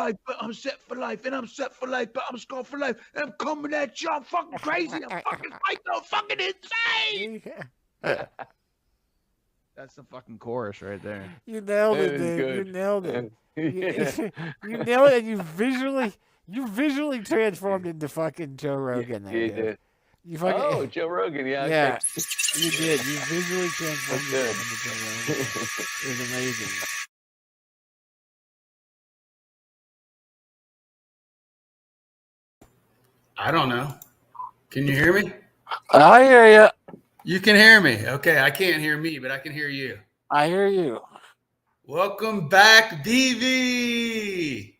life, but I'm set for life, and I'm set for life, but I'm scarred for life, and I'm coming at you. I'm fucking crazy. I'm fucking psycho, fucking insane. That's the fucking chorus right there. You nailed it, It was Dave. You good. nailed it. Yeah. You nailed it, and you visually transformed into fucking Joe Yeah, Rogan there, you dude. did. You Oh, fucking Joe Rogan. Yeah, yeah, okay. you did. You visually transformed That's yourself good. into Joe Rogan. It was amazing. I don't know. Can you hear me? I hear you. You can hear me. Okay, I can't hear me, but I can hear you. I hear you. Welcome back, DV.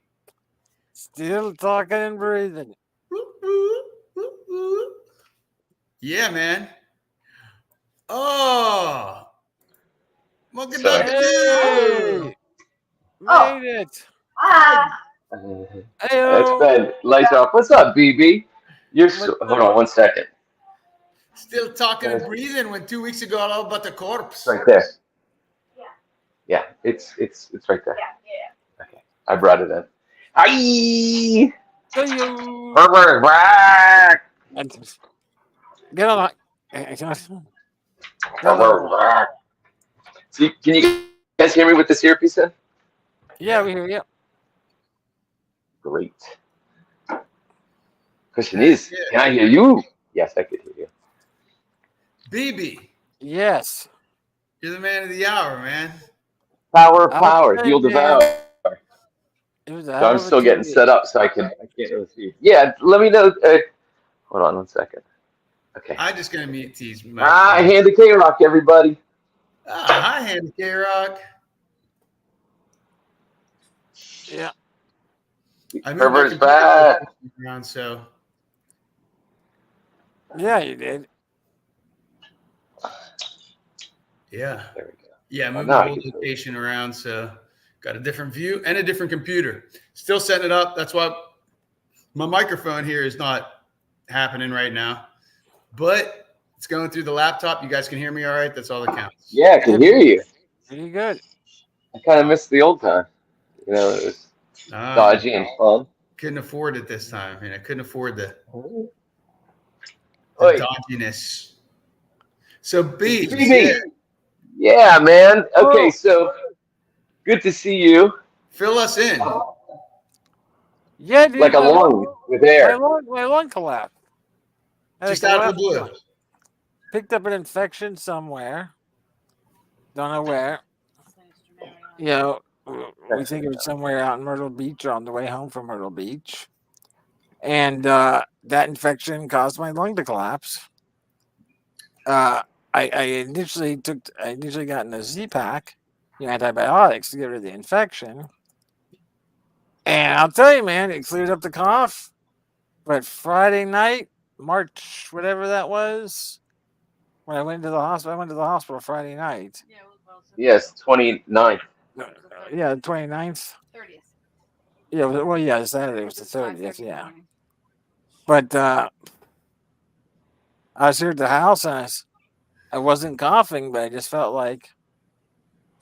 Still talking and breathing. Yeah, man. Oh, Sorry. Hey, Oh. made it. It's Heyo. been lights off. What's up, BB? Hold on one second. Still talking and breathing when 2 weeks ago all about the It's corpse. right there. Yeah, it's right there. Okay, I brought it in. Hi. So you Herbert back. get on. Get on. Herbert back. See, can you guys hear me with this earpiece in? Yeah, we hear you. Great. Question is, can I hear you? Yes, I could hear you. BB, Yes. you're the man of the hour, man. Power. Okay, You'll man. devour. It was a So hell I'm of a still getting TV. set up, so I can't really see. Yeah, let me know. Hold on one second. Okay. I'm just gonna mute T's. Hand K Rock, everybody. Hi, Handy K Rock. Yeah. I moved my Herbert's computer back. around, so Yeah, you did. yeah. There we go. Yeah, I moved now my I whole can see. location around, so got a different view and a different computer. Still setting it up. That's why my microphone here is not happening right now, but it's going through the laptop. You guys can hear me all right. That's all that counts. Yeah, I can hear you. Pretty good. I kind of missed the old time. You know, it was dodgy and fun. Couldn't afford it this time. I mean, I couldn't afford the Oi. dodginess. So, B. BB. Yeah, man. Okay, Oh. so good to see you. Fill us in. Yeah, dude. Like a lung with air. My lung collapsed. Just out of the blue. Picked up an infection somewhere. Don't know where. You know, we think it was somewhere out in Myrtle Beach or on the way home from Myrtle Beach. And that infection caused my lung to collapse. I initially got in a Z-Pack, antibiotics to get rid of the infection. And I'll tell you, man, it cleared up the cough. But Friday night, March, whatever that was, when I went to the hospital Friday night. Yes, 29th. Yeah, the 29th. 30th. Yeah, well, yeah, Saturday was the 30th, yeah. But I was here at the house and I wasn't coughing, but I just felt like,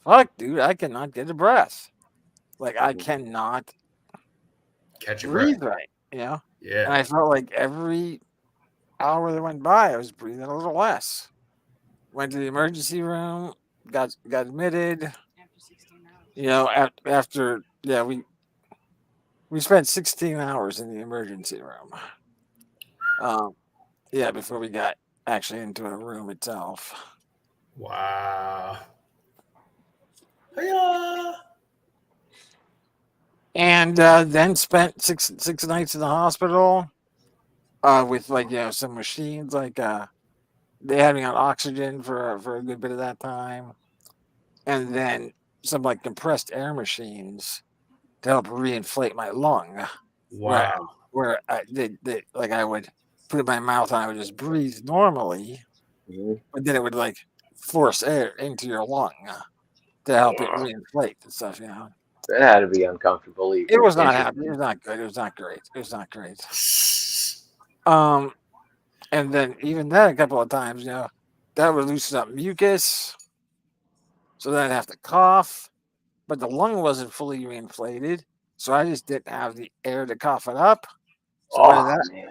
fuck, dude, I cannot get a breath. Like, I cannot Catch your breathe breath. right, And Yeah. I felt like every hour that went by, I was breathing a little less. Went to the emergency room, got admitted. After 16 hours. After we spent 16 hours in the emergency room. Before we got actually into a room itself. Wow. Hiya. And then spent six nights in the hospital with some machines. They had me on oxygen for a good bit of that time, and then some compressed air machines to help reinflate my lung. Wow. Where I would put it in my mouth and I would just breathe normally, but then it would force air into your lung to help it reinflate and stuff. That had to be uncomfortable. It was not happy. It was not good. It was not great. And then even then, a couple of times, that would loosen up mucus, so then I'd have to cough, but the lung wasn't fully reinflated, So I just didn't have the air to cough it up. So Oh man.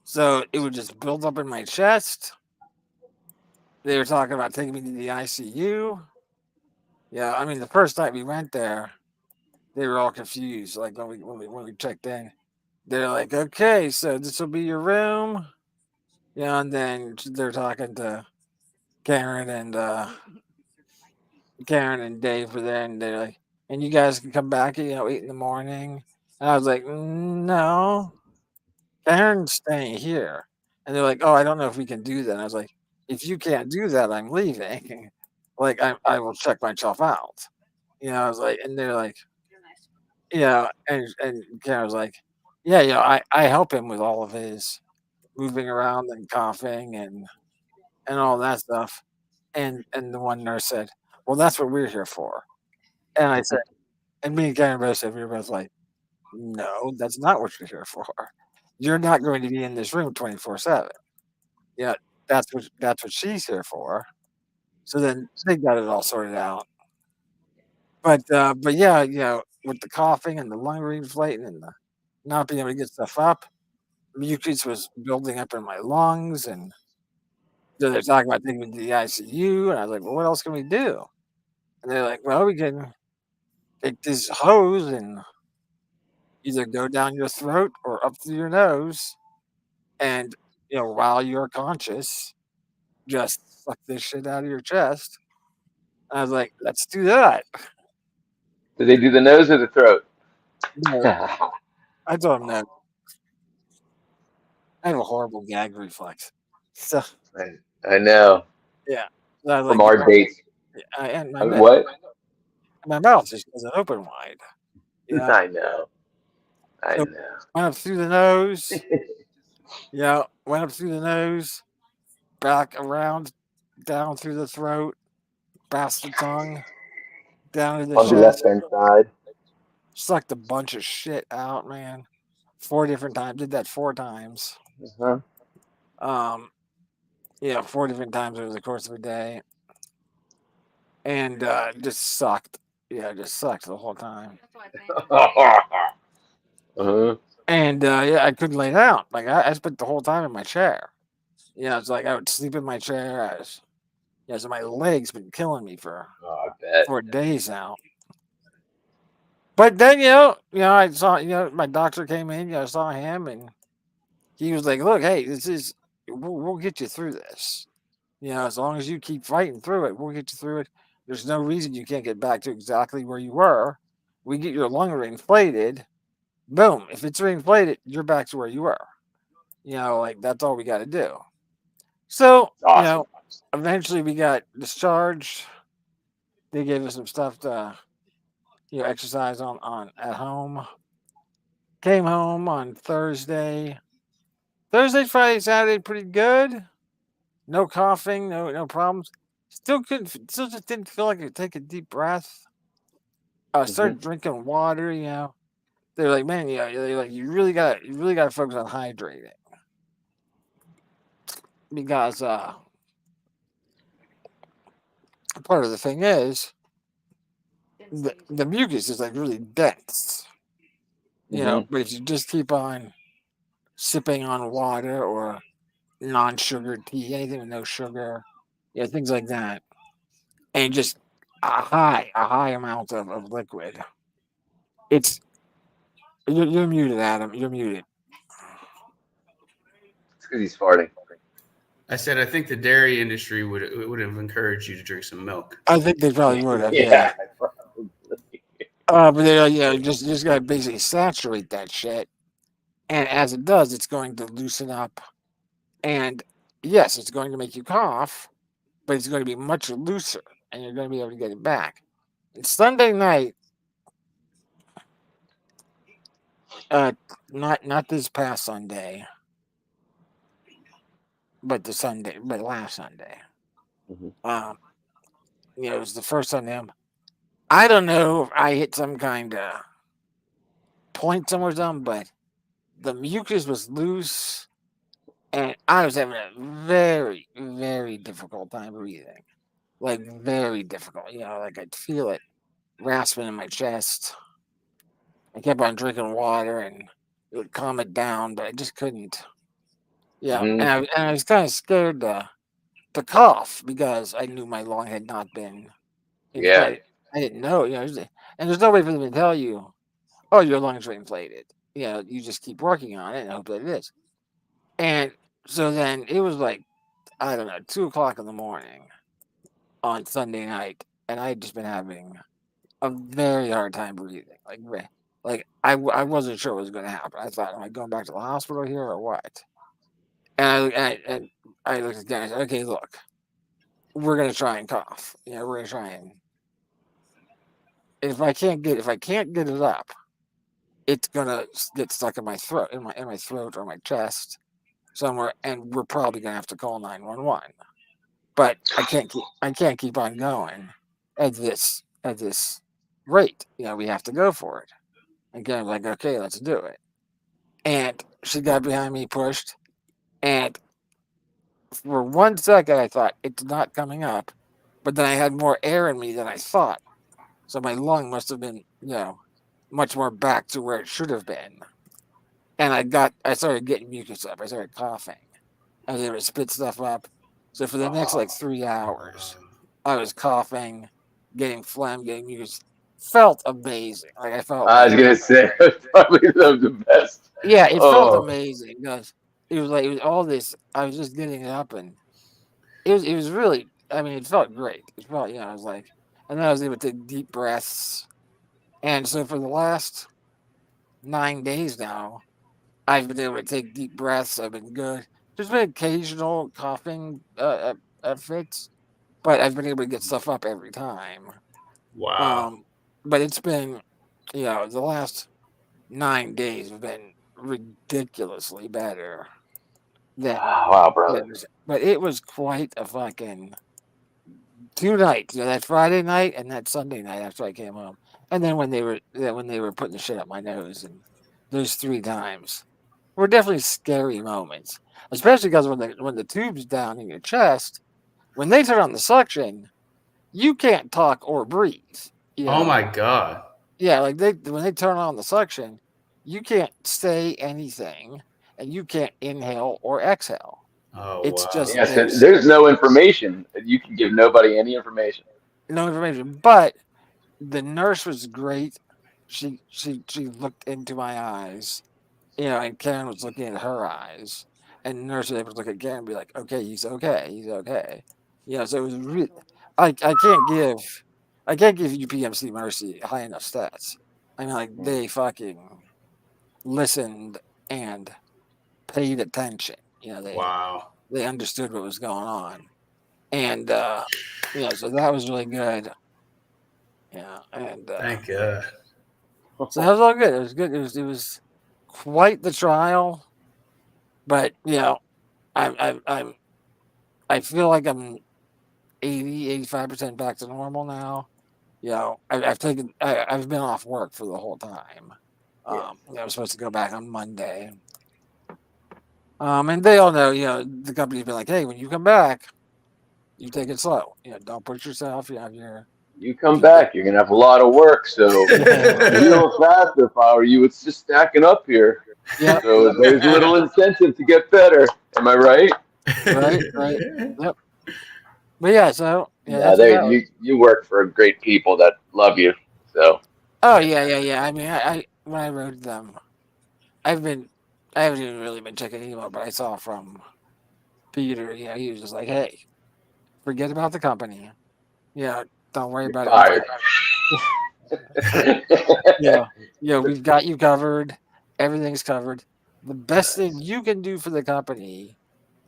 So it would just build up in my chest. They were talking about taking me to the ICU. Yeah, I mean the first night we went there, they were all confused. Like when we checked in, they're like, "Okay, so this will be your room." Yeah, and then they're talking to Karen and Dave were there, and they're like, "And you guys can come back at 8 in the morning." And I was like, "No, Karen's staying here." And they're like, "Oh, I don't know if we can do that." And I was like, "If you can't do that, I'm leaving. Like I will check myself out." I was like, and they're like, and Karen was like, "Yeah, I help him with all of his moving around and coughing and all that stuff." And the one nurse said, "Well, that's what we're here for." And I said, and me and Karen both said, we were both like, "No, that's not what you're here for. You're not going to be in this room 24/7. Yeah, that's what she's here for." So then they got it all sorted out. But yeah, with the coughing and the lung reflating and the not being able to get stuff up, mucus was building up in my lungs, and so they're talking about taking me to the ICU, and I was like, "Well, what else can we do?" And they're like, "Well, we can take this hose and either go down your throat or up through your nose, and while you're conscious, just suck this shit out of your chest." I was like, "Let's do that." Did they do the nose or the throat? No, I told him no. I have a horrible gag reflex. So I know. yeah, so I was From like, our dates. and What? my mouth just doesn't open wide. Yeah, I know. I so know. went up through the nose. Yeah, went up through the nose, back around, down through the throat, past the tongue, down to the On the left chest. hand side. Sucked a bunch of shit out, man. 4 different times. Did that 4 times. Uh-huh. 4 different times over the course of a day. And just sucked. Yeah, just sucked the whole time. Uh-huh. And I couldn't lay down. Like I spent the whole time in my chair. It's like I would sleep in my chair. So my legs been killing me for Oh, I bet. 4 days now. But then I saw my doctor came in. I saw him, and he was like, "Look, hey, we'll get you through this. As long as you keep fighting through it, we'll get you through it. There's no reason you can't get back to exactly where you were. We get your lung reinflated. Boom. If it's reinflated, you're back to where you were. Like that's all we got to do." So, Awesome. eventually we got discharged. They gave us some stuff to, exercise on at home. Came home on Thursday. Friday, Saturday, pretty good. No coughing, no problems. Still just didn't feel like I could take a deep breath. I started drinking water. They're like, "Man, they're like, you really gotta focus on hydrating because part of the thing is the mucus is like really dense. But if you just keep on sipping on water or non-sugar tea, anything with no sugar, things like that, and just a high amount of liquid. You're muted, Adam. You're muted. It's because he's farting. I said I think the dairy industry would have encouraged you to drink some milk. I think they probably would have. Yeah. But they're like, just gotta basically saturate that shit, and as it does, it's going to loosen up, and yes, it's going to make you cough, but it's going to be much looser, and you're going to be able to get it back. And Sunday night, not this past Sunday, but last Sunday. It was the first Sunday. I don't know if I hit some kind of point somewhere, but the mucus was loose, and I was having a very, very difficult time breathing. Like very difficult. Like I'd feel it rasping in my chest. I kept on drinking water and it would calm it down, but I just couldn't. Yeah, Mhm. and I was kind of scared to cough because I knew my lung had not been Yeah. inflated. I didn't know, and there's no way for them to tell you, oh, your lungs are inflated. You just keep working on it and hope that it is. And so then it was like, I don't know, 2 o'clock in the morning on Sunday night, and I had just been having a very hard time breathing. I wasn't sure what was going to happen. I thought, am I going back to the hospital here or what? And I looked at Dan and said, okay, look, we're going to try and cough. We're going to try and if I can't get it up, it's gonna get stuck in my throat, in my throat or my chest somewhere, and we're probably gonna have to call 911. But I can't keep on going at this rate. We have to go for it. Again, like, okay, let's do it. And she got behind me, pushed, and for 1 second I thought it's not coming up, but then I had more air in me than I thought. So my lung must have been, much more back to where it should have been. And I started getting mucus up. I started coughing. I was able to spit stuff up. So for the next like 3 hours, I was coughing, getting phlegm, getting mucus. Felt amazing. Like I felt. I was gonna say it's probably the best. Yeah, it felt Oh. amazing because it was all this. I was just getting it up, and it was really. I mean, it felt great. It felt, I was like, and then I was able to take deep breaths. And so for the last 9 days now, I've been able to take deep breaths. I've been good. There's been occasional coughing fits, but I've been able to get stuff up every time. Wow. But it's been, the last 9 days have been ridiculously better than. Wow, brother. But it was quite a fucking 2 nights. That Friday night and that Sunday night after I came home, and then when they were putting the shit up my nose, and those 3 times were definitely scary moments, especially because when the tube's down in your chest, when they turn on the suction, you can't talk or breathe. Oh my God. Yeah, like when they turn on the suction, you can't say anything, and you can't inhale or exhale. Oh, It's wow. just Yes, there's no information. You can give nobody any information. no information. But the nurse was great. She looked into my eyes, and Karen was looking at her eyes, and the nurse was able to look at Karen and be like, "Okay, he's okay, he's okay." So it was really, I can't give UPMC Mercy high enough stats. I mean, like, they fucking listened and paid attention. Wow. They understood what was going on, and so that was really good. Yeah, and Thank God. so that was all good. It was good. It was quite the trial, but I feel like I'm 85% back to normal now. I've been off work for the whole time. I was supposed to go back on Monday. And they all know, the company's been like, hey, when you come back, you take it slow. Don't push yourself. You come back, you're gonna have a lot of work. So real fast. If I were you, it's just stacking up here. Yeah. So there's little incentive to get better. Am I right? Right. Yep. But yeah, so you work for great people that love you. So. Oh yeah. I mean, I when I wrote them, I haven't even really been checking email, but I saw from Peter. He was just like, hey, forget about the company. Don't worry about it. We've got you covered. Everything's covered. The best thing you can do for the company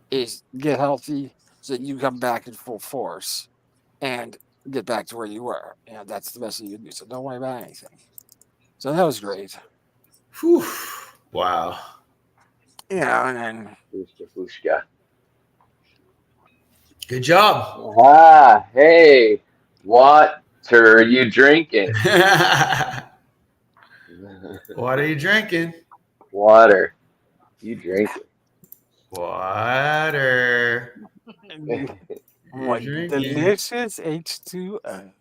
is get healthy so that you come back in full force and get back to where you were. That's the best thing you can do. So don't worry about anything. So that was great. Whew. Wow. And then Good job. Hey, what are you drinking? What are you drinking? Water. You drinking? Water. Delicious H2O.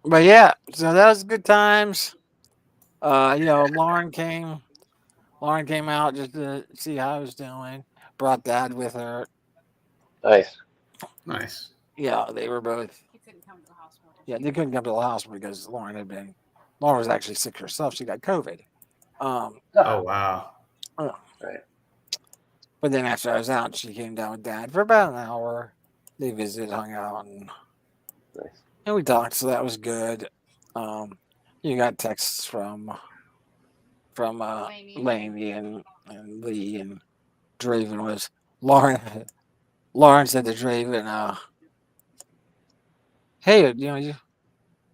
But yeah, so that was good times. Lauren came. Lauren came out just to see how I was doing. Brought Dad with her. Nice. Nice. Yeah, they were both. Yeah, they couldn't come to the hospital because Lauren was actually sick herself. She got COVID. Oh wow. Right. But then after I was out, she came down with Dad for about an hour. They visited, hung out, Nice. and we talked. So that was good. You got texts from Laney and Lee and Draven was Lauren. Lauren said to Draven, "Hey,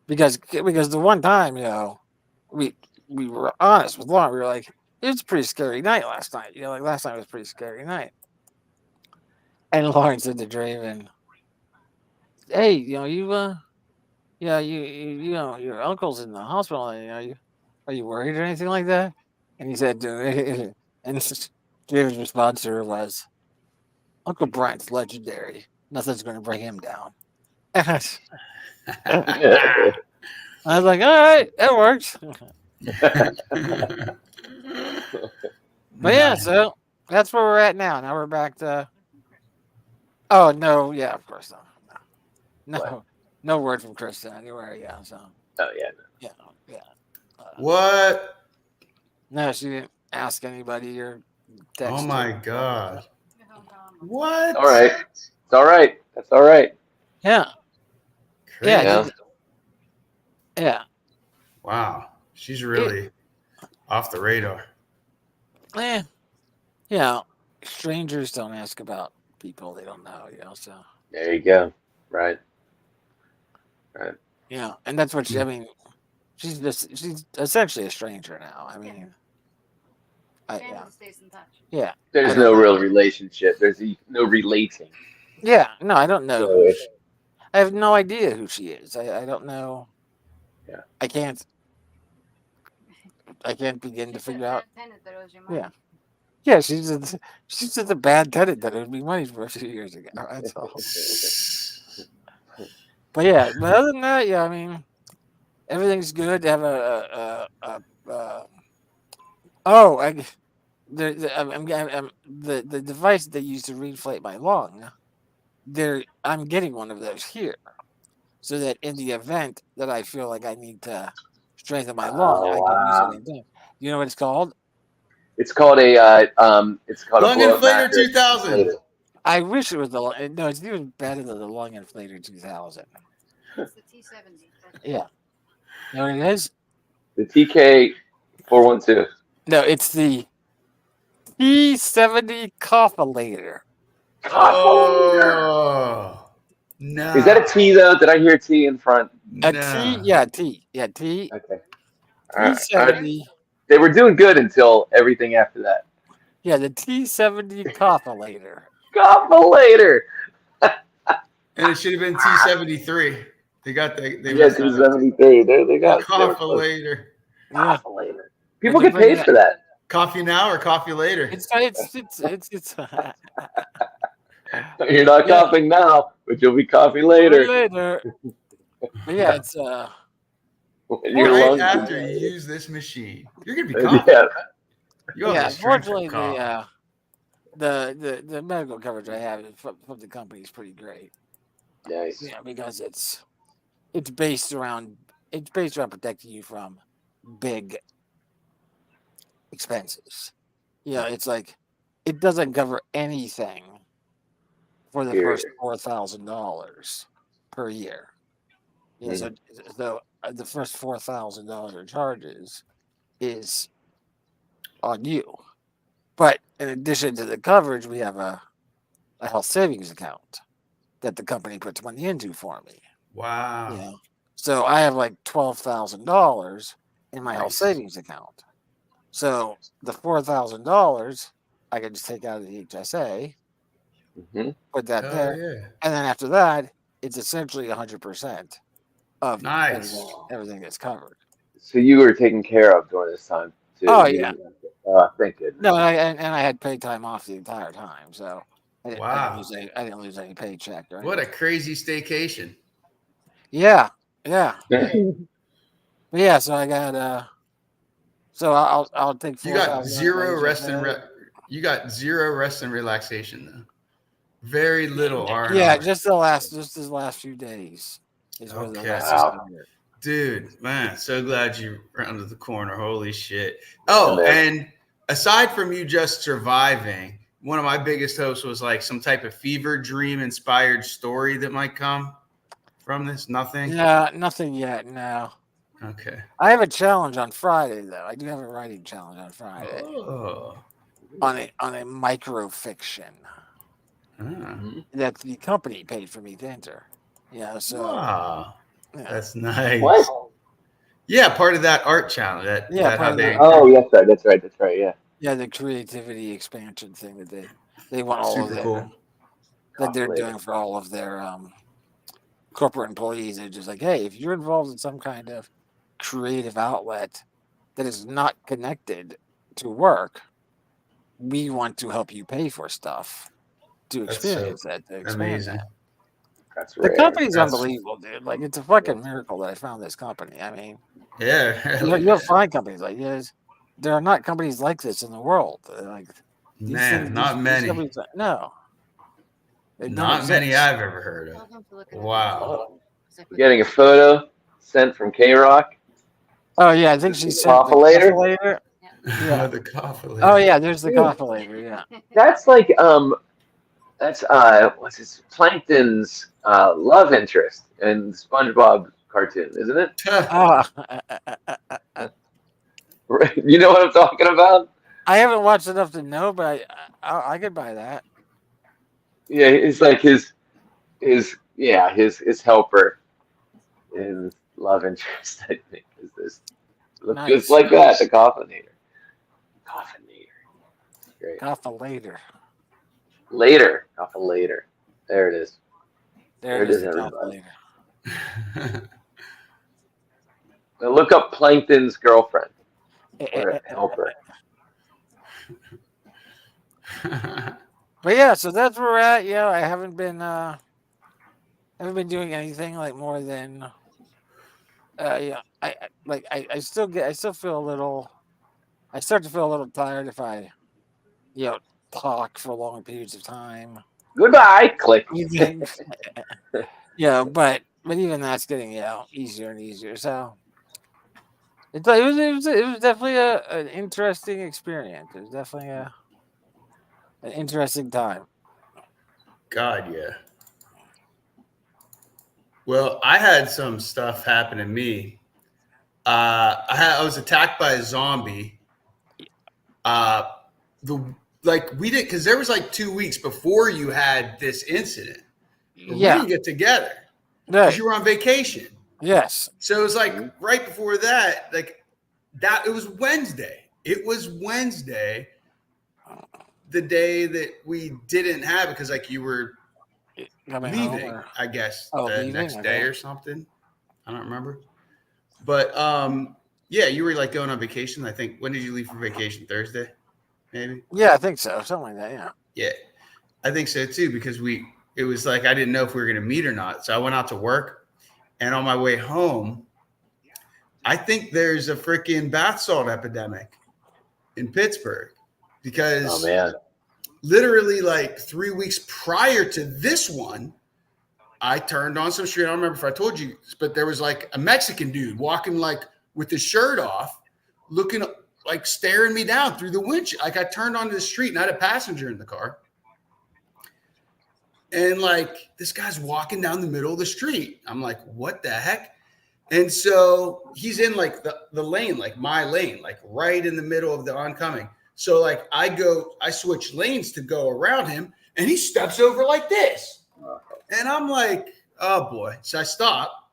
because the one time, we were honest with Lauren. We were like, it was a pretty scary night last night. Like last night was a pretty scary night." And Lauren said to Draven, "Hey, your uncle's in the hospital. And, are you worried or anything like that?" And he said, and Draven's response to her was, "Uncle Brian's legendary. Nothing's going to bring him down." I was like, all right, that works. But yeah, so that's where we're at now. Now we're back to. Oh no, yeah, of course not. No, no word from Kristen anywhere. Yeah, so. Oh yeah. Yeah. What? No, she didn't ask anybody or text. Oh my god. What? All right. It's all right. That's all right. Yeah. Crazy. Yeah. Yeah. Wow. She's really off the radar. Yeah. Strangers don't ask about people they don't know, so. There you go. Right. Yeah, and that's what she's she's essentially a stranger now. I mean, stays in touch. Yeah. There's no real relationship. There's no relating. Yeah, no, I don't know. So I have no idea who she is. I don't know. Yeah. I can't begin to figure out. Yeah. Yeah, she's just a bad tenant that owed me money for a few years ago. That's all. But yeah, but other than that, yeah, I mean, everything's good. To have the device they use to reflate my lung. I'm getting one of those here, so that in the event that I feel like I need to strengthen my lung, I can use it anytime. You know what it's called? It's called a Lung Inflator 2000. I wish it was no. It's even better than the Lung Inflator 2000. It's the T70. Yeah. You know what it is? The TK412. No, it's the T70 Coffalator. Oh no! Is that a T though? Did I hear a T in front? A T, yeah, T. Okay. T70. They were doing good until everything after that. Yeah, the T70 Coffalator. Coffalator. And it should have been T73. They got the T73. They got Coffalator. Coffalator. People get paid for that. Coffee now or coffee later? It's You're not coughing now, but you'll be coughing later. But yeah, it's right after you use this machine, you're gonna be coughing. Yeah. Unfortunately, the medical coverage I have from the company is pretty great. Nice. Yeah, because it's based around protecting you from big expenses. It's like it doesn't cover anything for the first $4,000 per year. Yeah, so the first $4,000 charges is on you. But in addition to the coverage, we have a health savings account that the company puts money into for me. Wow. So I have like $12,000 in my health savings account. So the $4,000 I can just take out of the HSA, put that there, and then after that, it's essentially 100% of everything that's covered. So you were taken care of during this time too. Oh yeah. Thank goodness. No, and I had paid time off the entire time, so I didn't lose any paycheck. What a crazy staycation. Yeah, Yeah. But yeah, so I got so I'll take You got 4,000 zero days rest and a day. you got zero rest and relaxation though. Very little R and Yeah, R. just these last few days is where the Okay. rest Wow. is. Dude, man, so glad you rounded the corner. Holy shit. Yeah, Oh, man. and aside from you just surviving, one of my biggest hopes was like some type of fever dream inspired story that might come from this. Nothing. Yeah, nothing yet. No, Okay. I have a challenge on Friday though. I do have a writing challenge on Friday Oh. on a micro fiction Ah. that the company paid for me to enter. Yeah, so Wow. yeah, That's nice. What? Yeah, part of that art challenge. That Yeah, that part how of they that. Oh, yes, sir. That's right. Yeah. yeah, the creativity expansion thing that they want all of super their cool. that they're Later. doing for all of their corporate employees. They're just like, hey, if you're involved in some kind of creative outlet that is not connected to work, we want to help you pay for stuff to That's so experience that, to expand amazing. that. That's The rare. company's That's- unbelievable, dude. Like, it's a fucking miracle that I found this company. I mean, Yeah. you'll find companies like this. There are not companies like this in the world. Like these Man, things, not these many. companies, no, they don't Not many exist. I've ever heard of. Tell them to look at Wow. Getting a photo sent from K Rock. Oh yeah, I think she said the Coffillator? coffillator. Yeah. The coffee. Oh yeah, there's the Dude. coffillator. Yeah. That's like that's what's his Plankton's love interest in SpongeBob cartoon, isn't it? Oh, You know what I'm talking about? I haven't watched enough to know, but I could buy that. Yeah, it's like his helper, his love interest. I think is this looks Nice. just like that, the Coffinator. Great. Coffillator. Later. There it is. There it is. The everybody. coffillator. Now look up Plankton's girlfriend Eh, or eh, eh, helper. But yeah, so that's where we're at. Yeah, I haven't been doing anything like more than yeah. I still feel a little. I start to feel a little tired if I, talk for long periods of time. Goodbye. Click. Yeah, but even that's getting easier and easier. So it was definitely an interesting experience. It was definitely an interesting time. God, yeah. Well, I had some stuff happen to me. I was attacked by a zombie. We did because there was like 2 weeks before you had this incident. But we Yeah. didn't get together Right. because you were on vacation. Yes. So it was like right before that, it was Wednesday. It was Wednesday, the day that we didn't have it because you were Coming home leaving, or- I guess, Oh, the leaving? next Okay. day or something. I don't remember. But yeah, you were going on vacation. I think when did you leave for vacation? Thursday, maybe? Yeah, I think so. Something like that. Yeah. Yeah. I think so too, because it was I didn't know if we were gonna meet or not. So I went out to work, and on my way home, I think there's a freaking bath salt epidemic in Pittsburgh because Oh man. literally 3 weeks prior to this one, I turned on some street. I don't remember if I told you, but there was a Mexican dude walking with his shirt off, looking staring me down through the windshield. I turned onto the street and I had a passenger in the car. And this guy's walking down the middle of the street. I'm like, what the heck? And so he's in the lane, my lane, right in the middle of the oncoming. So I switch lanes to go around him and he steps over like this. And I'm like, oh boy. So I stop.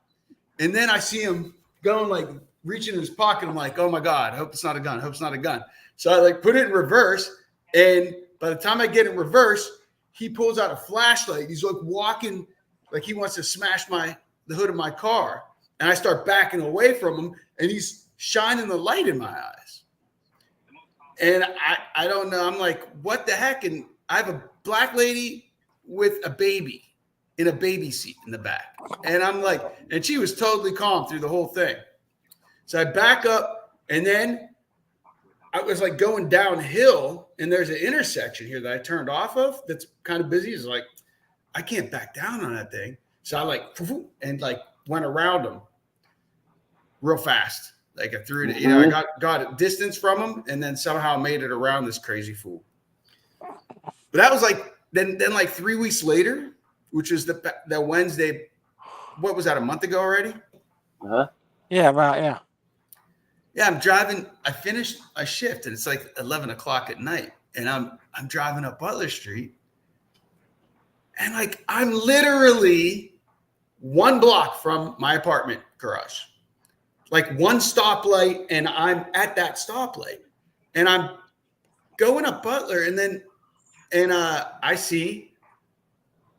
And then I see him going reaching in his pocket. I'm like, oh my God, I hope it's not a gun. I hope it's not a gun. So I put it in reverse. And by the time I get in reverse, he pulls out a flashlight. He's walking he wants to smash the hood of my car. And I start backing away from him and he's shining the light in my eyes. And I don't know. I'm like, what the heck? And I have a black lady with a baby in a baby seat in the back. And I'm like, and she was totally calm through the whole thing. So I back up, and then I was like going downhill, and there's an intersection here that I turned off of that's kind of busy. It's like, I can't back down on that thing. So I like, and like went around them real fast. Like I threw it, I got a distance from him, and then somehow made it around this crazy fool. But that was like, then like 3 weeks later, which was the Wednesday, what was that, a month ago already? Uh-huh. Yeah, about yeah. Yeah, I'm driving. I finished a shift, and it's like 11 o'clock at night, and I'm driving up Butler Street, and like I'm literally 1 block from my apartment garage, like 1 stoplight, and I'm at that stoplight, and I'm going up Butler, and I see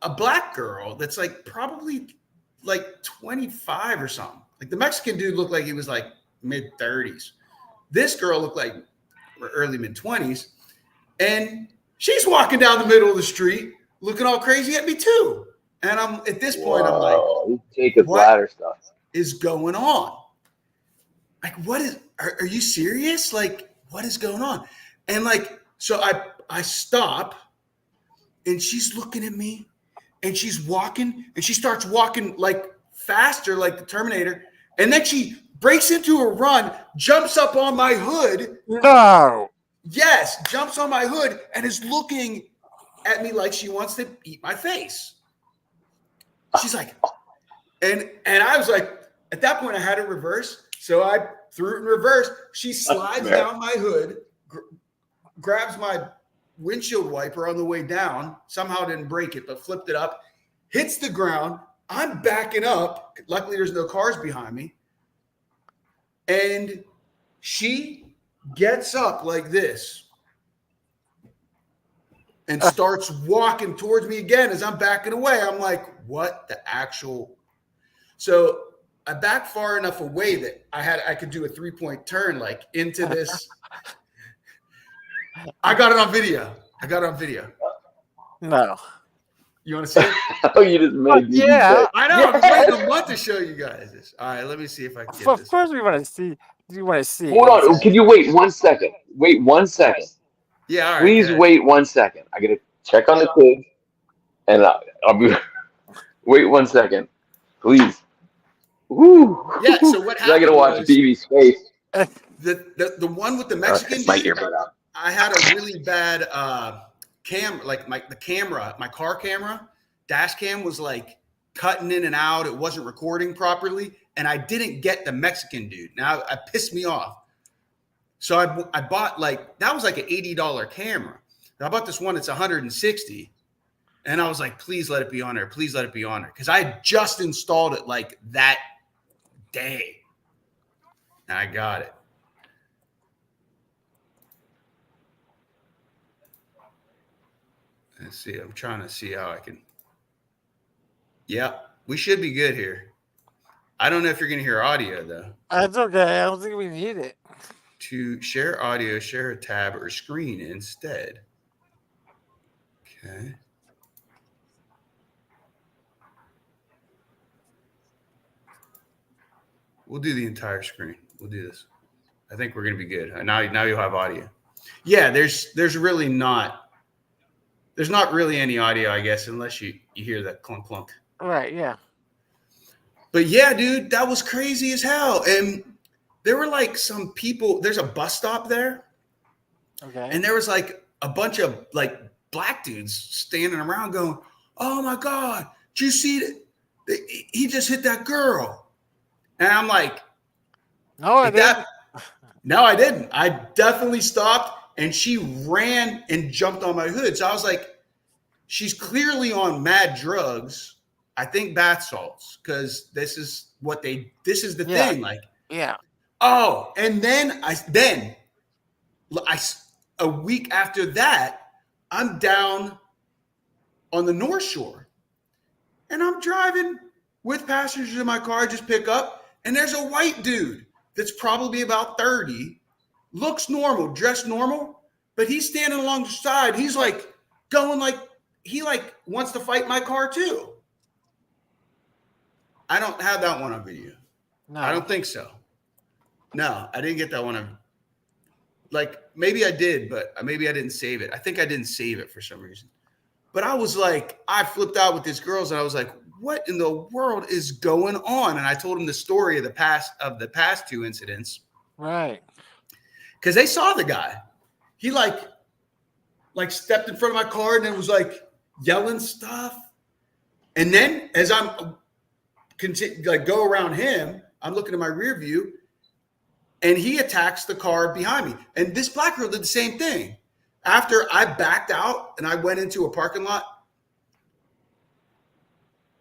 a black girl that's like probably like 25 or something. Like the Mexican dude looked like he was like mid-30s. This girl looked like early mid-20s, and she's walking down the middle of the street looking all crazy at me too. And I'm at this point, I'm like, Jacob's ladder stuff is going on? Like, what is, are you serious? Like, what is going on? And like, so I stop, and she's looking at me, and she's walking, and she starts walking like faster, like the Terminator, and then she breaks into a run, jumps up on my hood. No. Yes, jumps on my hood and is looking at me like she wants to eat my face. She's like, and I was like, at that point I had it reverse, so I threw it in reverse. She slides down my hood, grabs my windshield wiper on the way down, somehow didn't break it, but flipped it up, hits the ground. I'm backing up. Luckily, there's no cars behind me. And she gets up like this and starts walking towards me again as I'm backing away. I'm like, what the actual? So I backed far enough away that I could do a 3-point turn like into this. I got it on video. No. You want to see it? Oh, you just made me. Yeah. I know. I'm waiting a month to show you guys this. All right, let me see if I can get Of this. course, we want to see. You want to see? Hold on. Can you wait 1 second? Wait 1 second. Yeah, all right. Please wait 1 second. I gotta check on the kids, and I'll be. Wait 1 second, please. Woo. Yeah. So what happened? I gotta watch BB's face. The one with the Mexican My dude, earbud out. I had a really bad my car camera, dash cam was like cutting in and out. It wasn't recording properly, and I didn't get the Mexican dude. Now it pissed me off. So I bought that was like an $80 camera. I bought this one that's $160, and I was like, please let it be on there. Please let it be on there, because I had just installed it like that day. And I got it. Let's see. I'm trying to see how I can. Yeah, we should be good here. I don't know if you're going to hear audio, though. That's okay. I don't think we need it. To share audio, share a tab or screen instead. Okay. We'll do the entire screen. We'll do this. I think we're going to be good. Now you'll have audio. Yeah, there's not really any audio, I guess, unless you hear that clunk clunk. Right, yeah. But yeah, dude, that was crazy as hell. And there were like some people, there's a bus stop there. Okay. And there was like a bunch of like black dudes standing around going, oh my God, did you see that? He just hit that girl. And I'm like, no, I didn't. No, I didn't. I definitely stopped, and she ran and jumped on my hood. So I was like, she's clearly on mad drugs. I think bath salts, because this is the thing. Like, yeah. Oh, and then a week after that, I'm down on the North Shore, and I'm driving with passengers in my car, just pick up, and there's a white dude that's probably about 30, looks normal, dressed normal, but he's standing along the side. He's like going like he like wants to fight my car too. I don't have that one on video. No. I don't think so. No, I didn't get that one on. Like, maybe I did, but maybe I didn't save it. I think I didn't save it for some reason. But I was like, I flipped out with these girls, and I was like, what in the world is going on? And I told them the story of the past two incidents. Right. Because they saw the guy. He like stepped in front of my car and then was like yelling stuff. And then as I'm go around him, I'm looking at my rear view, and he attacks the car behind me. And this black girl did the same thing. After I backed out and I went into a parking lot,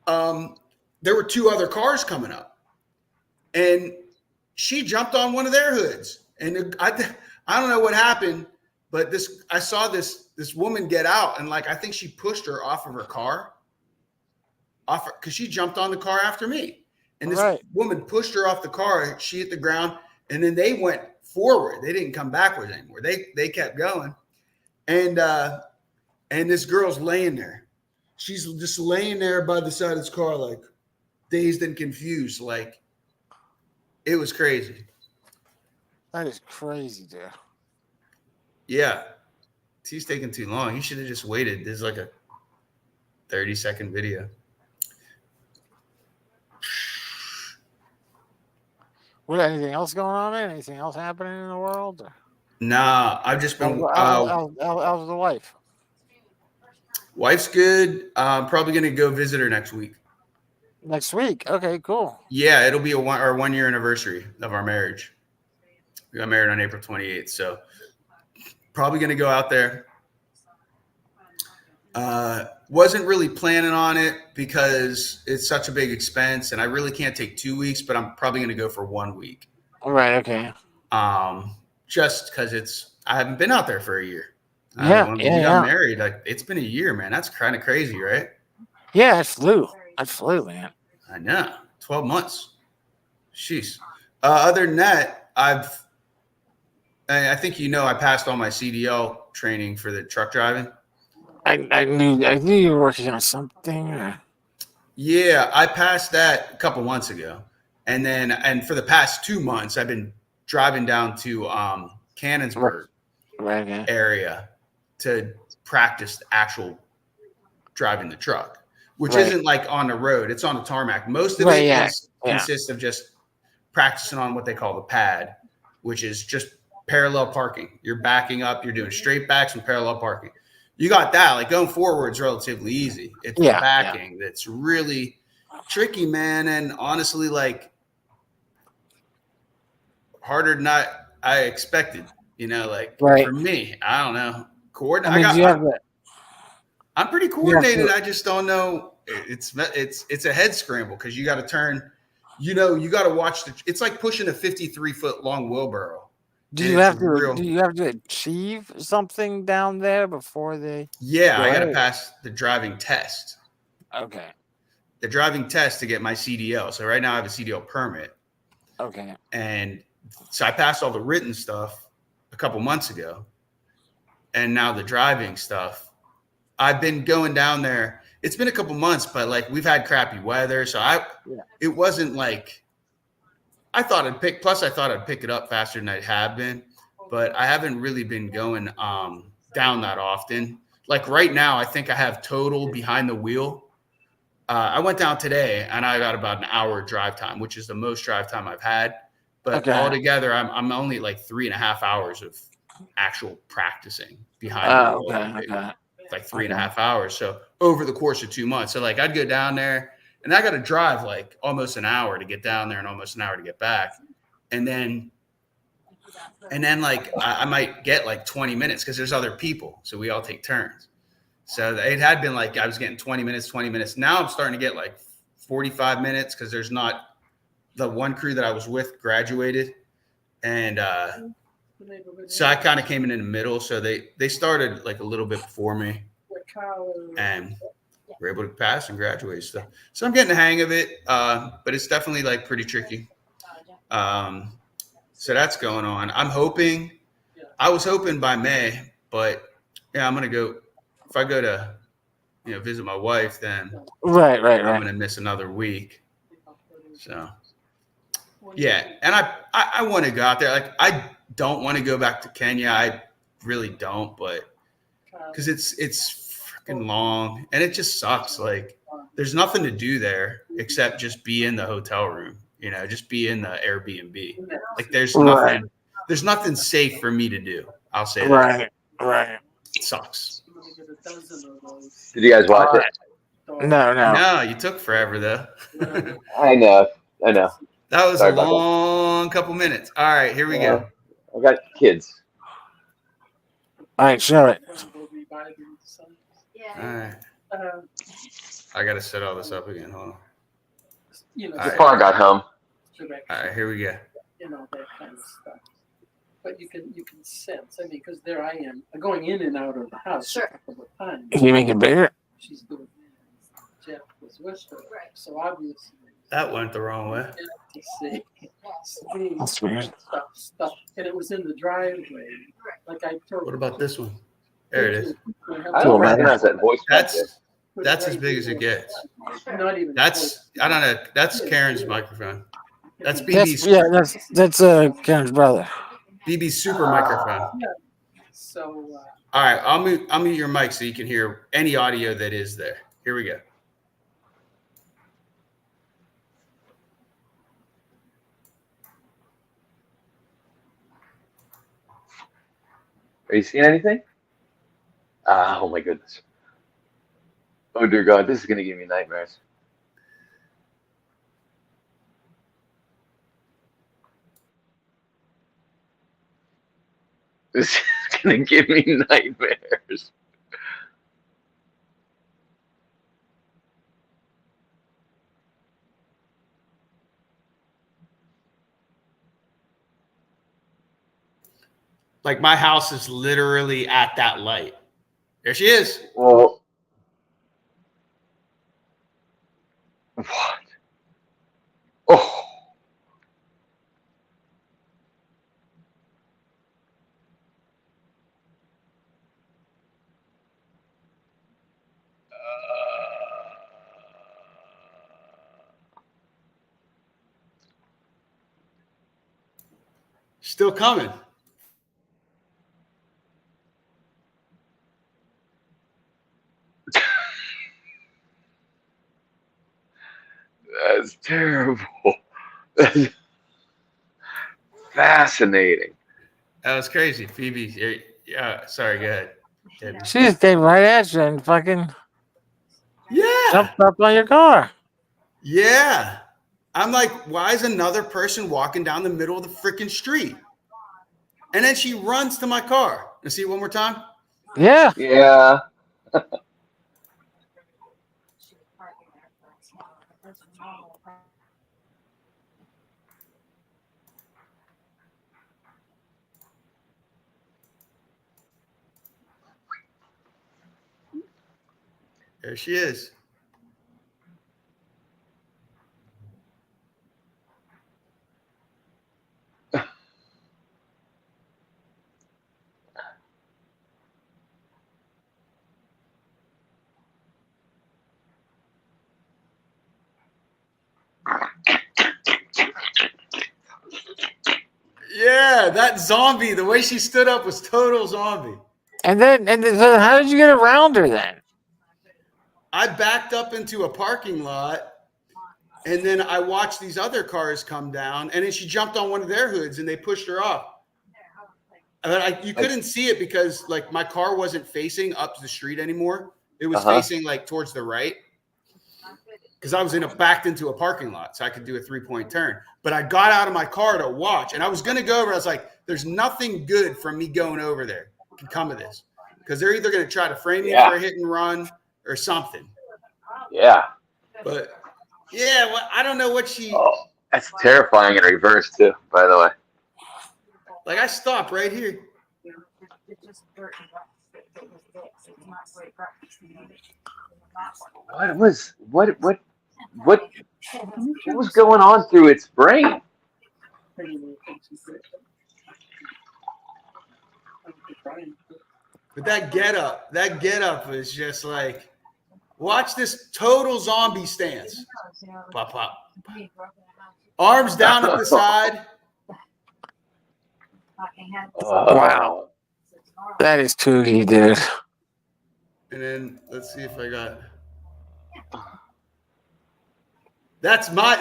there were two other cars coming up, and she jumped on one of their hoods. And I don't know what happened, but I saw this woman get out, and like I think she pushed her off of her car, because she jumped on the car after me. And this woman pushed her off the car. She hit the ground, and then they went forward. They didn't come backwards anymore. They kept going, and this girl's laying there. She's just laying there by the side of this car, like dazed and confused. Like, it was crazy. That is crazy, dude. Yeah. He's taking too long. He should have just waited. There's like a 30-second video. What, anything else going on, man? Anything else happening in the world? Nah, I've just been. How's the wife? Wife's good. I'm probably going to go visit her next week. Next week? Okay, cool. Yeah, it'll be our 1 year anniversary of our marriage. We got married on April 28th, so probably going to go out there. Wasn't really planning on it because it's such a big expense, and I really can't take 2 weeks, but I'm probably going to go for 1 week. All right, okay. Just because I haven't been out there for a year. When we got married, like, it's been a year, man. That's kind of crazy, right? Yeah, I flew, man. I know. 12 months. Jeez. Other than that, I think I passed all my CDL training for the truck driving. I knew you were working on something. Yeah, I passed that a couple months ago. And for the past 2 months, I've been driving down to Cannonsburg area to practice actual driving the truck, which isn't like on the road. It's on the tarmac. Most of it consists of just practicing on what they call the pad, which is just parallel parking. You're backing up. You're doing straight backs and parallel parking. You got that. Like, going forward is relatively easy. It's the backing that's really tricky, man. And honestly, like, harder than I expected. For me, I don't know. I'm pretty coordinated. I just don't know. It's a head scramble because you got to turn. You got to watch it's like pushing a 53-foot long wheelbarrow. Do you have to achieve something down there before they? Yeah, I got to pass the driving test. Okay. The driving test to get my CDL. So right now I have a CDL permit. Okay. And so I passed all the written stuff a couple months ago, and now the driving stuff. I've been going down there. It's been a couple months, but like, we've had crappy weather, so it wasn't like I thought I'd pick. Plus, I thought I'd pick it up faster than I have been, but I haven't really been going down that often. Like right now, I think I have total behind the wheel. I went down today, and I got about an hour drive time, which is the most drive time I've had. But altogether, I'm only like 3.5 hours of actual practicing behind the wheel. Like 3.5 hours. So over the course of 2 months. So like, I'd go down there, and I got to drive like almost an hour to get down there and almost an hour to get back. And then like, I might get like 20 minutes because there's other people. So we all take turns. So it had been like, I was getting 20 minutes. Now I'm starting to get like 45 minutes because there's not the one crew that I was with graduated. And so I kind of came in the middle. So they started like a little bit before me, and we're able to pass and graduate stuff. So I'm getting the hang of it, but it's definitely like pretty tricky. So that's going on. I was hoping by May, but yeah, I'm going to go. If I go to, visit my wife, then I'm going to miss another week. So, yeah, and I want to go out there. Like, I don't want to go back to Kenya. I really don't, but because it's freaking long and it just sucks. Like, there's nothing to do there except just be in the hotel room. You know, just be in the Airbnb. Like, there's nothing safe for me to do. I'll say that. Right. It sucks. Did you guys watch it? No. No, you took forever though. I know. That was Sorry a about that. long couple minutes. All right, here we go. I got kids. All right, show it. All Yeah. right. I got to set all this up again. Hold on. Before I got home. All right, here we go. That kind of stuff. But you can sense. I mean, because there I am, going in and out of the house Sure. a couple of times. Can you make it bigger? She's doing Jeff was with her, Right. so obviously That went the wrong way. to see That's weird. stuff, and it was in the driveway. Like I told. What about this one? There it is. I don't recognize that voice. back there. That's as big as it gets. Not even. That's I don't know. That's Karen's microphone. That's That's BB's Karen's brother. BB's super microphone. So. All right, I'll mute your mic so you can hear any audio that is there. Here we go. Are you seeing anything? Oh my goodness. Oh dear God, this is gonna give me nightmares. This is gonna give me nightmares. Like, my house is literally at that light. There she is. Well, what? Oh. Still coming. That's terrible. That's fascinating. That was crazy. Phoebe. Yeah, sorry, go ahead. Debbie. She just came right at you and fucking Yeah. jumped up on your car. Yeah. I'm like, why is another person walking down the middle of the freaking street? And then she runs to my car. And see it one more time? Yeah. Yeah. There she is. Yeah, that zombie, the way she stood up was total zombie. And then so how did you get around her then? I backed up into a parking lot, and then I watched these other cars come down, and then she jumped on one of their hoods, and they pushed her off. And you couldn't see it because, like, my car wasn't facing up the street anymore. It was facing, like, towards the right because I was backed into a parking lot, so I could do a 3-point turn. But I got out of my car to watch, and I was going to go over. I was like, there's nothing good from me going over there can come of this because they're either going to try to frame me for a hit and run or something. Yeah. But yeah, well, I don't know what she. Oh, that's terrifying in reverse too, by the way. Like, I stopped right here. What was going on through its brain? But that get up was just like, watch this total zombie stance. Pop, pop. Arms down at the side. Wow. That is kooky, dude. And then let's see if I got.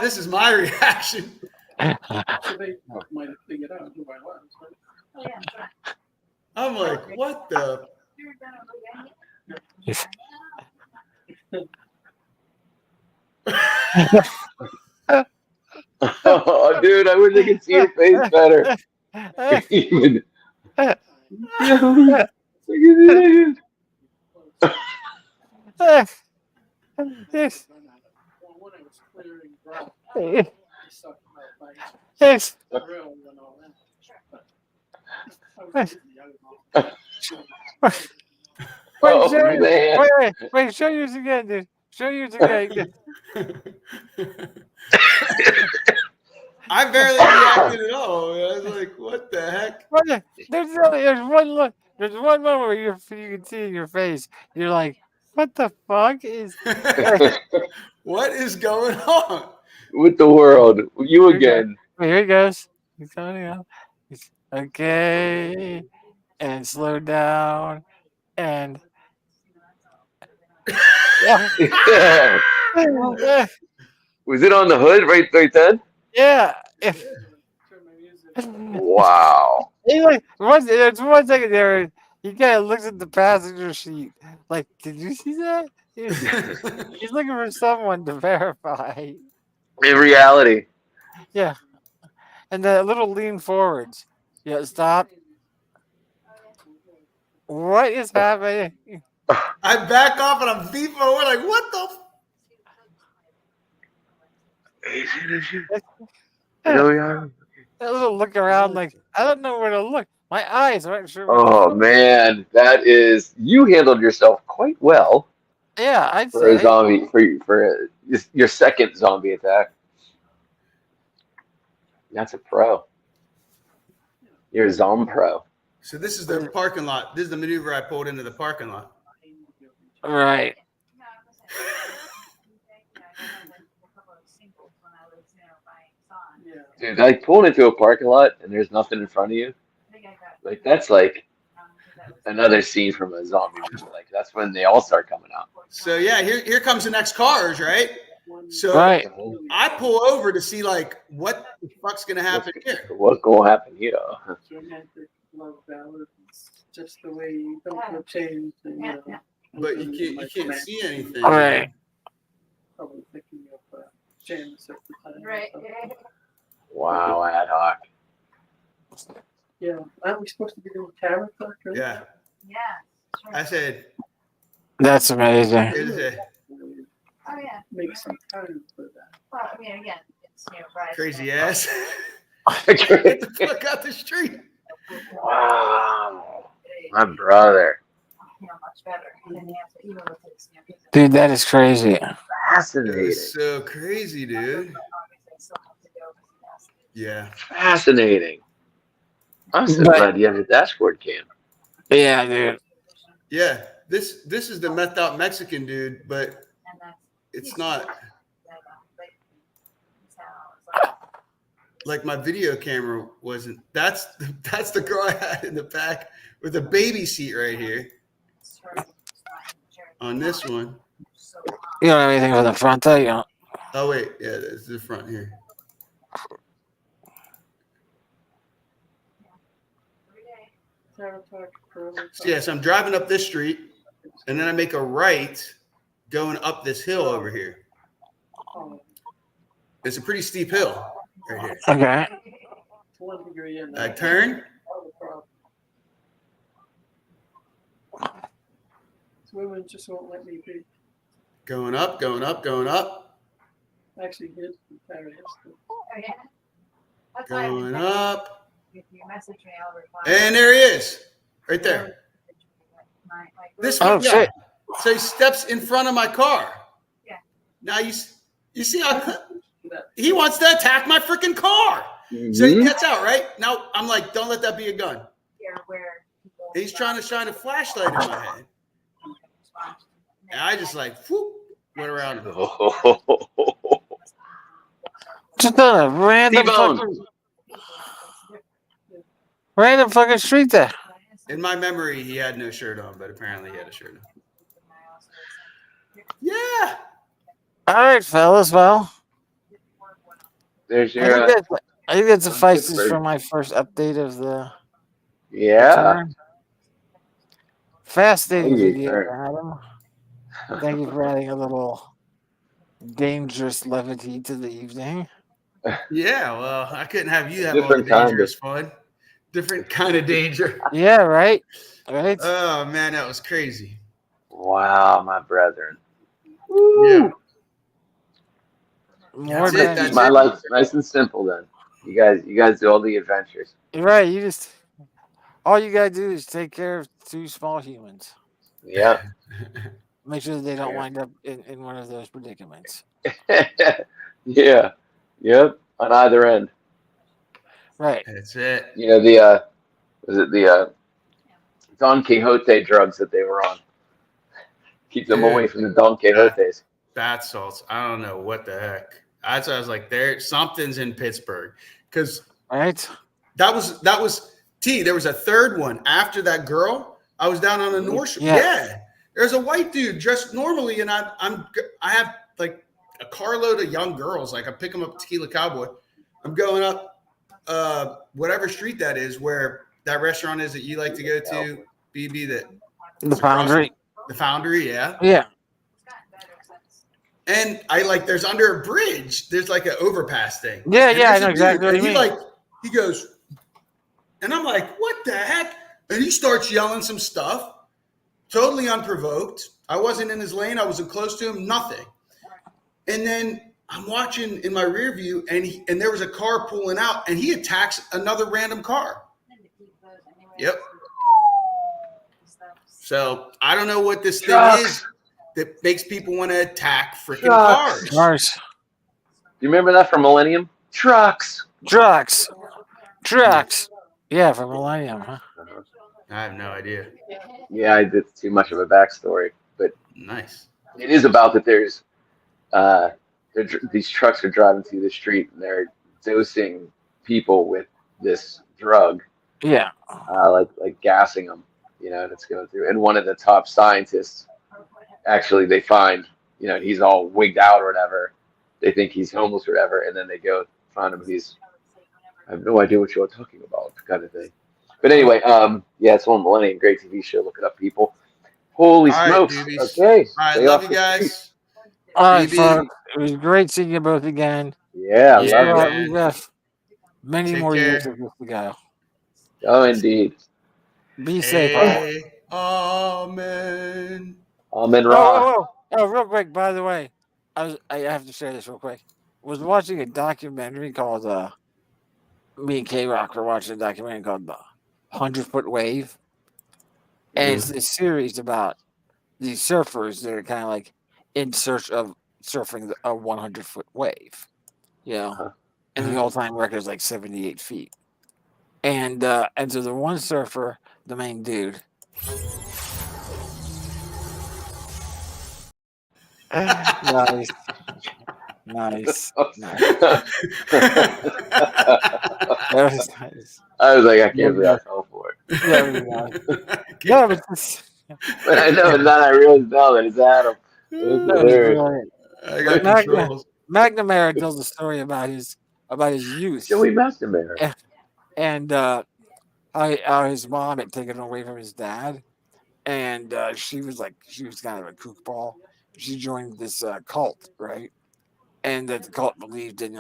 This is my reaction. So they might have figured out who I was. Right? I'm like, what the? Oh, dude, I wish I could see your face better. Even. Yes. Well, when I was clearing ground, Yes. I sucked my bike. Yes. Grill and all that. But I was young. Wait, show Oh, you. man. Wait, show yours again, dude. Show yours again. I barely reacted at all. I was like, what the heck? There's one look. There's one moment where you can see in your face. You're like, what the fuck is? What is going on? With the world. You again. Here he goes. He's coming out. He's okay. And slow down. And yeah. Was it on the hood right then? Yeah. Wow. He like there's 1 second there. He kind of looks at the passenger seat. Like, did you see that? He's looking for someone to verify. In reality. Yeah. And the little lean forwards. Yeah, stop. What is happening? I back off and I'm feet forward. Like, what the? That little look around, like, I don't know where to look. My eyes aren't sure. Oh man, you handled yourself quite well Yeah, I'd for a say. zombie for your second zombie attack. That's a pro. You're a zom pro. So this is the parking lot. This is the maneuver I pulled into the parking lot. Right. Yeah. Dude, like pulling into a parking lot and there's nothing in front of you. Like that's like another scene from a zombie movie. Like that's when they all start coming out. So yeah, here comes the next cars, right? So Right. I pull over to see like what the fuck's gonna happen here. What's gonna happen here? Romantic love ballad. It's just the way you don't feel changed. And, But you can't see anything. Right. Probably thinking of James at the time. Right. Wow, ad hoc. Yeah. Aren't we supposed to be doing camera talk? Right? Yeah. Yeah. I said, That's amazing. it is a Oh yeah. Make some time for that. Well, I mean, again, it's Friday. crazy ass. Get the fuck out the street. Wow, my brother. Much better. And then you have to, even with this, Dude, that is crazy. It Fascinating. was so crazy, dude. Yeah. Fascinating. I'm so But- glad you have a dashboard cam. Yeah, dude. Yeah. This is the methed out Mexican dude, but it's not like my video camera wasn't. That's the girl I had in the back with a baby seat right here on this one. You don't have anything for the front, though? You don't? Oh wait, yeah, this is the front here. Camera talk, curly talk. So yeah, so I'm driving up this street, and then I make a right going up this hill over here. Oh, It's a pretty steep hill right here. Okay. to 1 degree in I there. turn. All the problem. Women just won't let me be. Going up, going up, going up, Actually, here's the paradise. Oh, yeah. That's why going up, if you message me, I'll reply. and there he is, right there. This Oh, yeah. shit. So he steps in front of my car. Yeah. Now you see how That- he wants to attack my freaking car. So Mhm. he gets out, right? Now I'm like, don't let that be a gun. where people, He's trying to shine a flashlight in my head. And I just like, whoop, went around him. Just on a T-Bone. random fucking street there. In my memory, he had no shirt on, but apparently he had a shirt on. Yeah. All right, fellas. Well, There's I your. think that suffices Pittsburgh. for my first update of the Yeah. return. Fascinating Thank you, video, sir. Adam. Thank you for adding a little dangerous levity to the evening. Yeah. Well, I couldn't have you have all the Different kind of. dangerous fun. Different kind of danger. Yeah, right. Right. Oh man, that was crazy. Wow, my brethren. Yeah. More That's it, than that's My it. life's nice and simple then. You guys do all the adventures. right. You just all you gotta do is take care of two small humans. Yeah. Make sure that they don't Yeah. wind up in one of those predicaments. Yeah. Yep. On either end. Right. That's it. You know, the was it the Don Quixote drugs that they were on? Keep them Dude. away from the Don Quixotes. Bath salts. I don't know what the heck. That's why I was like, there something's in Pittsburgh. Because Right. that was T. There was a third one after that girl. I was down on the North Shore. Yeah. Yeah. There's a white dude dressed normally, and I have like a carload of young girls. Like I pick them up Tequila Cowboy. I'm going up whatever street that is where that restaurant is that you like to go to, BB, that The Foundry. the Foundry, yeah. Yeah. And I like there's under a bridge, there's like an overpass thing. Yeah, And yeah, I there's know a exactly what and you mean. he goes, and I'm like, what the heck? And he starts yelling some stuff, totally unprovoked. I wasn't in his lane, I wasn't close to him, nothing. And then I'm watching in my rear view, and there was a car pulling out, and he attacks another random car. Yep. So I don't know what this thing is that makes people want to attack freaking cars. Cars. You remember that from Millennium? Trucks. Trucks. Yeah, from Millennium, huh? I have no idea. Yeah, I did too much of a backstory, but Nice. it is about that. There's these trucks are driving through the street and they're dosing people with this drug, Yeah. like gassing them, and it's going through. And one of the top scientists, actually, they find, he's all wigged out or whatever. They think he's homeless or whatever, and then they go find him. I have no idea what you're talking about, kind of thing. But anyway, it's on Millennium, great TV show. Look it up, people. Holy All right, smokes! doobies. Okay, All right, stay love off you the guys. streets. All right, BB. folks. It was great seeing you both again. Yeah, I Yeah, love it. man. We have many Take more care. years of this to go. Oh, indeed. Be safe. All right. Hey, amen. Amen, Ra. Oh, real quick, by the way, I have to share this real quick. I was watching a documentary called me and K-Rock were watching a documentary called The 100-Foot Wave. And it's this series about these surfers that are kind of like in search of surfing a 100-foot wave. And the all-time record is like 78 feet. And so the one surfer, the main dude, nice. That was nice. I was like, I can't believe I fell for it. Yeah, it was nice. No, but But I know, and then I realized now that it's Adam. It's that was hilarious. brilliant. I got Magna- controls. McNamara tells a story about his youth Joey McNamara. Yeah. and how his mom had taken him away from his dad, and she was kind of a kookball. She joined this cult, right? And that the cult believed in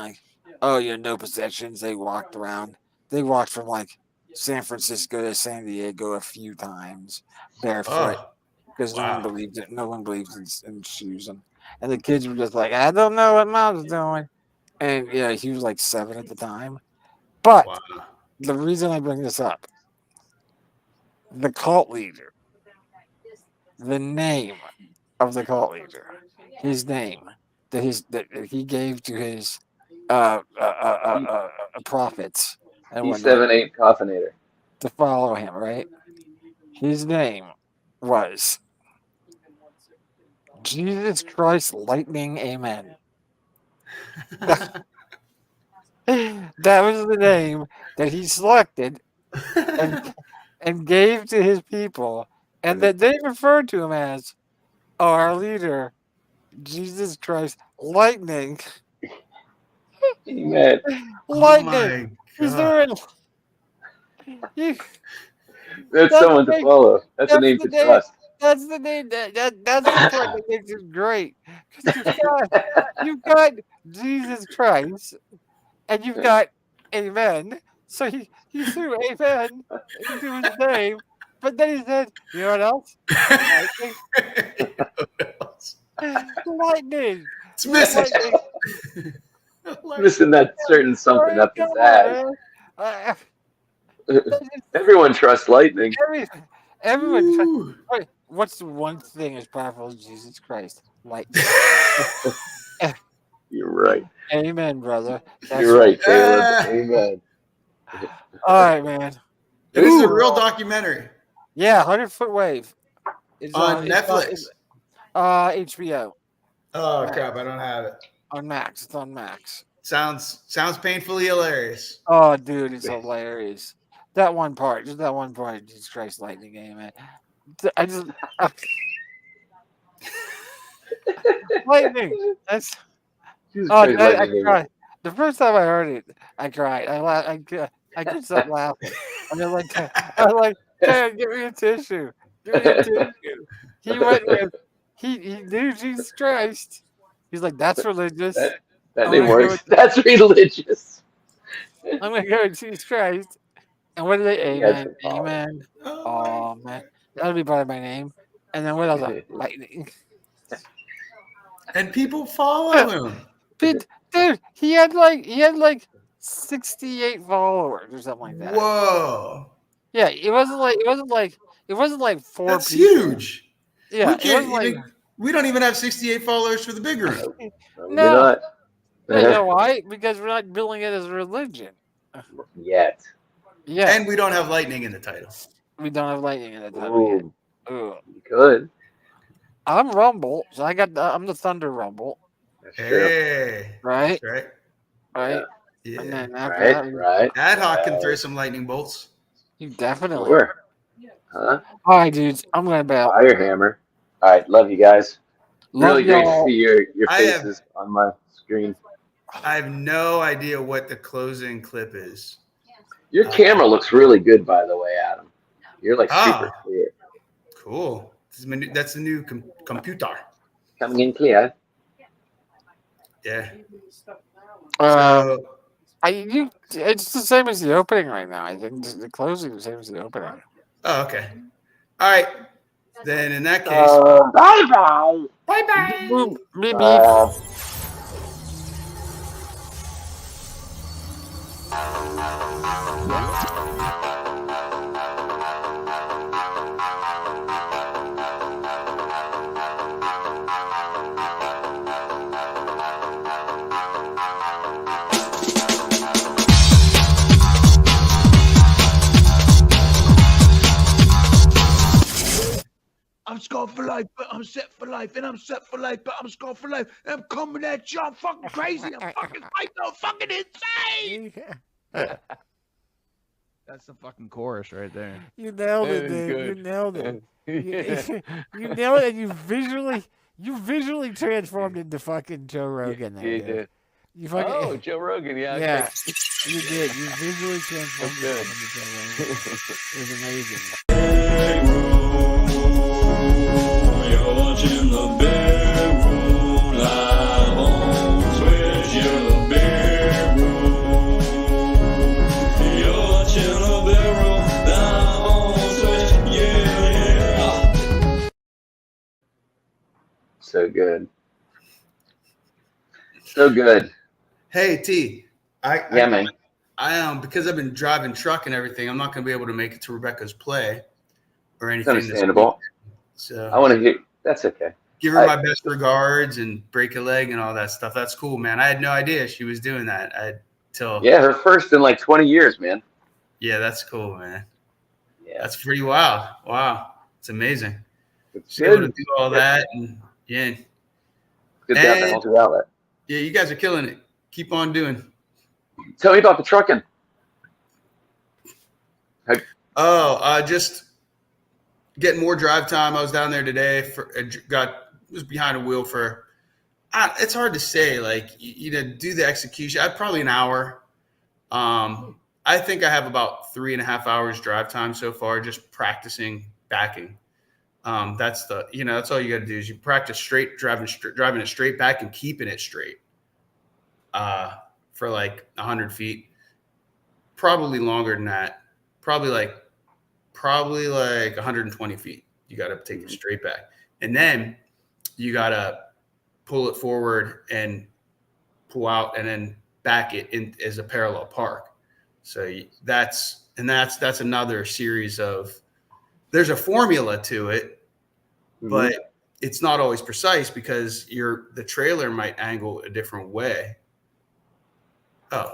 no possessions. They walked around. They walked from like San Francisco to San Diego a few times barefoot Oh, because no wow. one believed it. No one believed in shoes, and the kids were just like, I don't know what mom's doing. And he was like 7 at the time. But wow. the reason I bring this up, the cult leader, the name of the cult leader, his name that he gave to his prophets and whatnot E78 Coffinator. to follow him, right? His name was Jesus Christ Lightning Amen. That was the name that he selected and gave to his people, and that they referred to him as our leader, Jesus Christ, Lightning. Amen. Lightning. Oh Is my there God. you, That's That's someone to great. follow. That's a That's name the to name. trust. That's the name. That's the part that makes it great. Because you've got Jesus Christ, and you've got Amen. So he threw Amen into his name, but then he said, "You know what else? Lightning, It's missing. lightning." Missing that certain something up his ass. Man. Everyone trusts lightning. Everyone. Ooh. Wait, what's the one thing as powerful as Jesus Christ? Lightning. You're right. Amen, brother. That's You're right, Caleb. Ah. Amen. All right, man. This is a Ooh. real documentary Yeah, 100-Foot Wave. It's on it's Netflix. HBO Oh Max. crap! I don't have it. on Max. It's on Max. Sounds painfully hilarious. Oh, dude, it's hilarious. That one part, just that one part, Jesus Christ, lightning game, man. I just lightning. That's Jesus oh, Christ, I lightning. cried. The first time I heard it, I cried. I couldn't stop laughing. And they're like, "Dad, give me a tissue. Give me a tissue." He went with he knew Jesus Christ. He's like, "That's religious. That I'm name gonna go works. with That's religious. I'm gonna go with Jesus Christ." And what do they? You guys Amen. can follow. Amen. Oh, Oh man, that'll be part of my name. And then what else? Lightning. and people follow him. Dude, he had like 68 followers or something like that. Whoa, Yeah, it wasn't like 4 that's people. huge. Yeah, we it can't wasn't even. We don't even have 68 followers for the big room. Probably No. not. You know why? Because we're not building it as a religion. Yet. Yeah, And we don't have lightning in the title. we don't have lightning in the title yet. Ooh, Ooh. you could. I'm Rumble, so I'm the Thunder Rumble, That's true. Hey, right? that's right. Right. Yeah. And then after Right, that, right. Ad hoc can throw some lightning bolts. you definitely. Sure. Huh? All right, dudes, I'm gonna bail. Fire hammer. All right, love you guys. Love Really great to y'all. see your I have- faces on my screen. I have no idea what the closing clip is. Your camera looks really good, by the way, Adam. You're like super Ah. clear. Cool. That's the new computer. Coming in clear. Yeah. Um, it's the same as the opening right now. I think the closing is the same as the opening. Oh, okay. All right. Then in that case, Bye-bye. Boop, beep, beep. I'm scarred for life, but I'm set for life, and I'm set for life, but I'm scarred for life, and I'm coming at you. I'm fucking crazy. I'm fucking psycho, fucking insane. That's the fucking chorus right there. You nailed it, That is dude. You good. nailed it. Yeah. You nailed it. And you visually transformed into fucking Joe Rogan. There, You dude. did. You fucking, Oh, Joe Rogan. Yeah. yeah, okay. you did. You visually transformed That's yourself into Joe Rogan. It was amazing. You're watching the bedroom live on Switch. You're the bedroom. You're watching the bedroom live on Switch. Yeah. So good. So good. hey T, Yeah, man. I because I've been driving truck and everything, I'm not gonna be able to make it to Rebecca's play or It's anything. This understandable. week. So I want to hear. That's okay. give her my best regards and break a leg and all that stuff. That's cool, man. I had no idea she was doing that. Yeah, her first in like 20 years, man. Yeah, that's cool, man. Yeah. That's pretty wild. Wow, it's amazing. It's She's able to good. do all that, and Good to have And- an outlet. yeah, you guys are killing it. Keep on doing. Tell me about the trucking. Just getting more drive time. I was down there today. Was behind a wheel for. It's hard to say. Like do the execution. Probably an hour. I think I have about 3.5 hours drive time so far, just practicing backing. That's all you got to do is you practice driving it straight back and keeping it straight. For like 100 feet, probably longer than that. Probably like 120 feet. You got to take it straight back, and then you got to pull it forward and pull out, and then back it in as a parallel park. So that's another series of. There's a formula to it, but it's not always precise because the trailer might angle a different way. Oh.